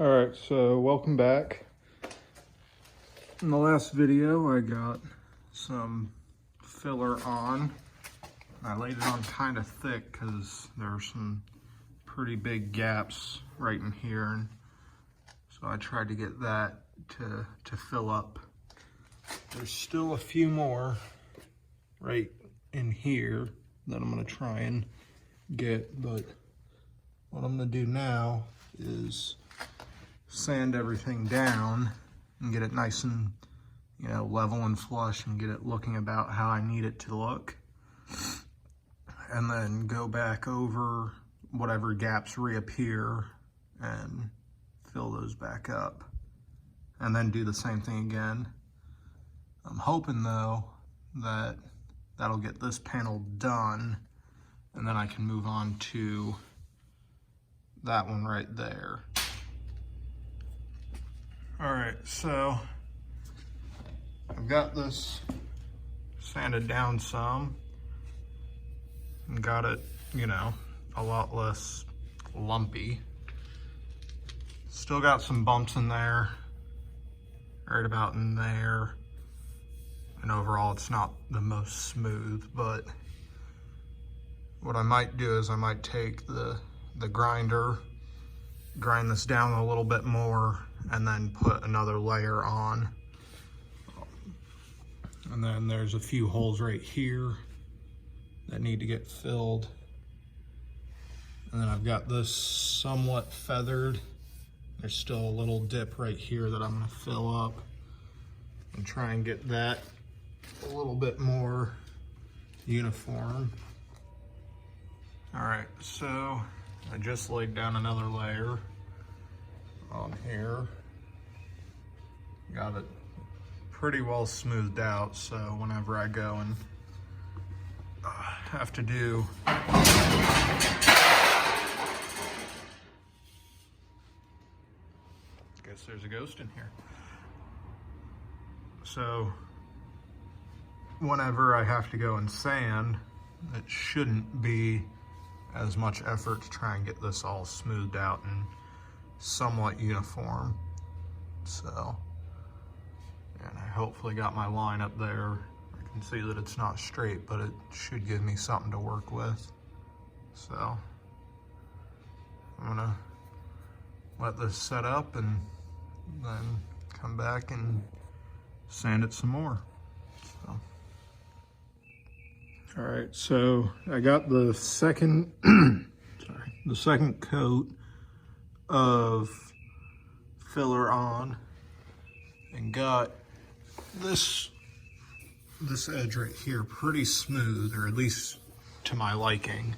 All right, so welcome back. In the last video, I got some filler on. I laid it on kind of thick because there are some pretty big gaps right in here, and so I tried to get that to fill up. There's still a few more right in here that I'm gonna try and get, but what I'm gonna do now is sand everything down and get it nice and, level and flush and get it looking about how I need it to look. And then go back over whatever gaps reappear and fill those back up. And then do the same thing again. I'm hoping though that that'll get this panel done, and then I can move on to that one right there. All right, so I've got this sanded down some and got it, a lot less lumpy. Still got some bumps in there, right about in there. And overall, it's not the most smooth, but what I might do is I might take the grinder, grind this down a little bit more, and then put another layer on. And then there's a few holes right here that need to get filled. And then I've got this somewhat feathered. There's still a little dip right here that I'm gonna fill up and try and get that a little bit more uniform. All right, so I just laid down another layer on here. Got it pretty well smoothed out, so whenever I go and have to do guess there's a ghost in here. So whenever I have to go and sand, it shouldn't be as much effort to try and get this all smoothed out and somewhat uniform. So, and I hopefully got my line up there. I can see that it's not straight, but it should give me something to work with. So I'm gonna let this set up and then come back and sand it some more. So. All right, so I got the second, the second coat of filler on, and got this edge right here pretty smooth, or at least to my liking.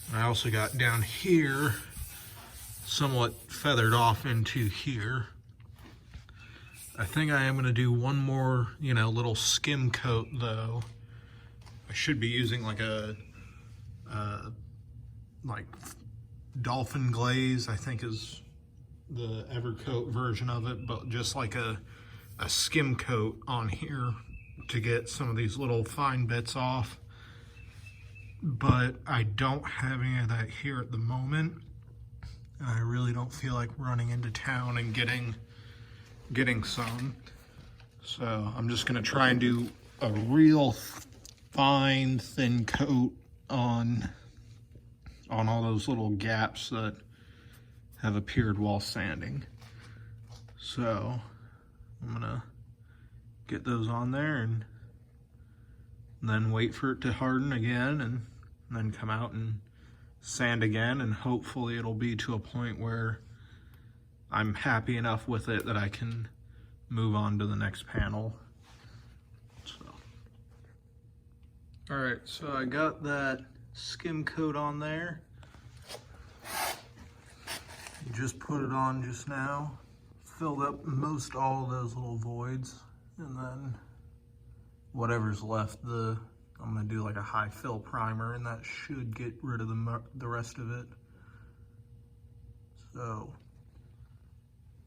And I also got down here somewhat feathered off into here. I think I am gonna do one more, little skim coat though. I should be using like a dolphin glaze, I think is the Evercoat version of it, but just like a skim coat on here to get some of these little fine bits off. But I don't have any of that here at the moment, and I really don't feel like running into town and getting some. So I'm just gonna try and do a real fine thin coat on all those little gaps that have appeared while sanding. So I'm gonna get those on there and then wait for it to harden again, and then come out and sand again, and hopefully it'll be to a point where I'm happy enough with it that I can move on to the next panel. So. All right, so I got that skim coat on there. Just put it on just now. Filled up most all of those little voids, and then whatever's left, I'm gonna do like a high fill primer, and that should get rid of the rest of it. So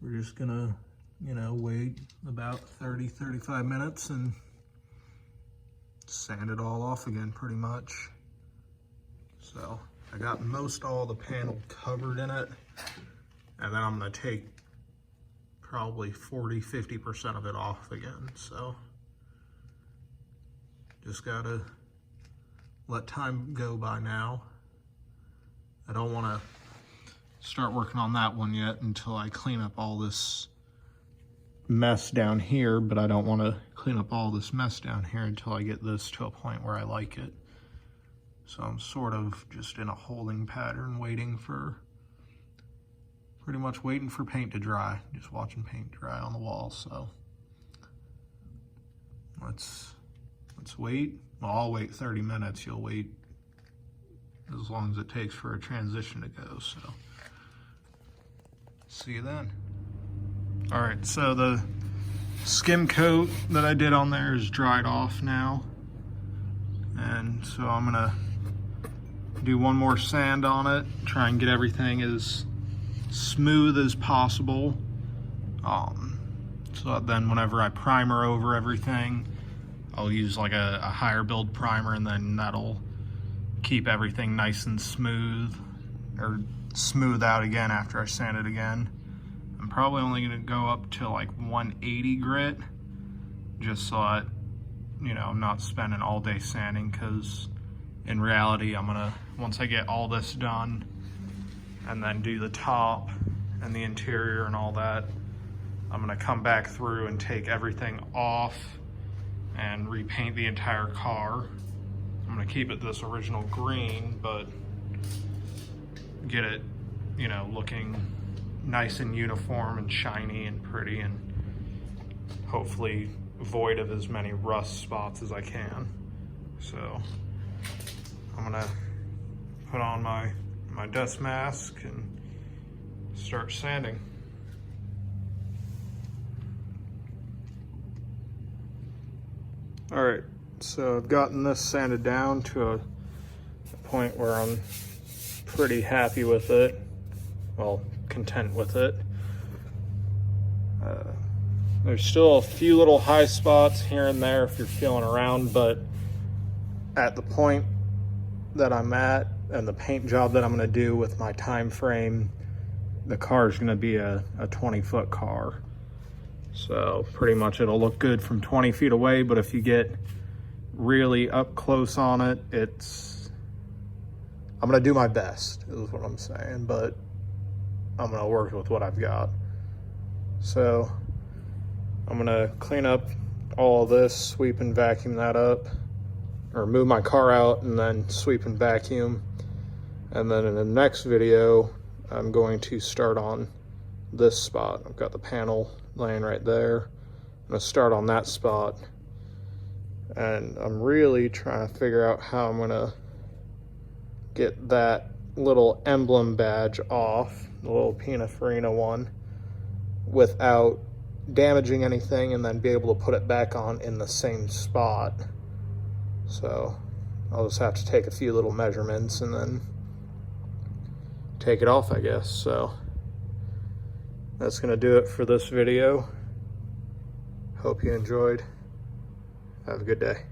we're just gonna, wait about 30-35 minutes and sand it all off again pretty much. So I got most all the panel covered in it. And then I'm gonna take probably 40–50% of it off again. So just gotta let time go by now. I don't wanna start working on that one yet until I clean up all this mess down here, but I don't wanna clean up all this mess down here until I get this to a point where I like it. So I'm sort of just in a holding pattern, pretty much waiting for paint to dry, just watching paint dry on the wall. So let's wait. Well, I'll wait 30 minutes. You'll wait as long as it takes for a transition to go. So see you then. All right, so the skim coat that I did on there is dried off now. And so I'm gonna do one more sand on it, try and get everything as smooth as possible. So that then whenever I primer over everything, I'll use like a higher build primer, and then that'll keep everything nice and smooth, or smooth out again after I sand it again. I'm probably only gonna go up to like 180 grit, just so that, you know, I'm not spending all day sanding, because in reality, I'm gonna, once I get all this done and then do the top and the interior and all that, I'm gonna come back through and take everything off and repaint the entire car. I'm gonna keep it this original green, but get it, you know, looking nice and uniform and shiny and pretty, and hopefully void of as many rust spots as I can. So I'm gonna put on my dust mask and start sanding. All right, so I've gotten this sanded down to a point where I'm pretty happy with it. Well, content with it. There's still a few little high spots here and there if you're feeling around, but at the point that I'm at and the paint job that I'm gonna do with my time frame, the car is gonna be a 20-foot car. So pretty much it'll look good from 20 feet away, but if you get really up close on it, I'm gonna do my best, is what I'm saying, but I'm gonna work with what I've got. So I'm gonna clean up all of this, sweep and vacuum that up, or move my car out and then sweep and vacuum. And then in the next video, I'm going to start on this spot. I've got the panel laying right there. I'm gonna start on that spot. And I'm really trying to figure out how I'm gonna get that little emblem badge off, the little Pininfarina one, without damaging anything, and then be able to put it back on in the same spot. So I'll just have to take a few little measurements and then take it off, I guess. So that's gonna do it for this video. Hope you enjoyed. Have a good day.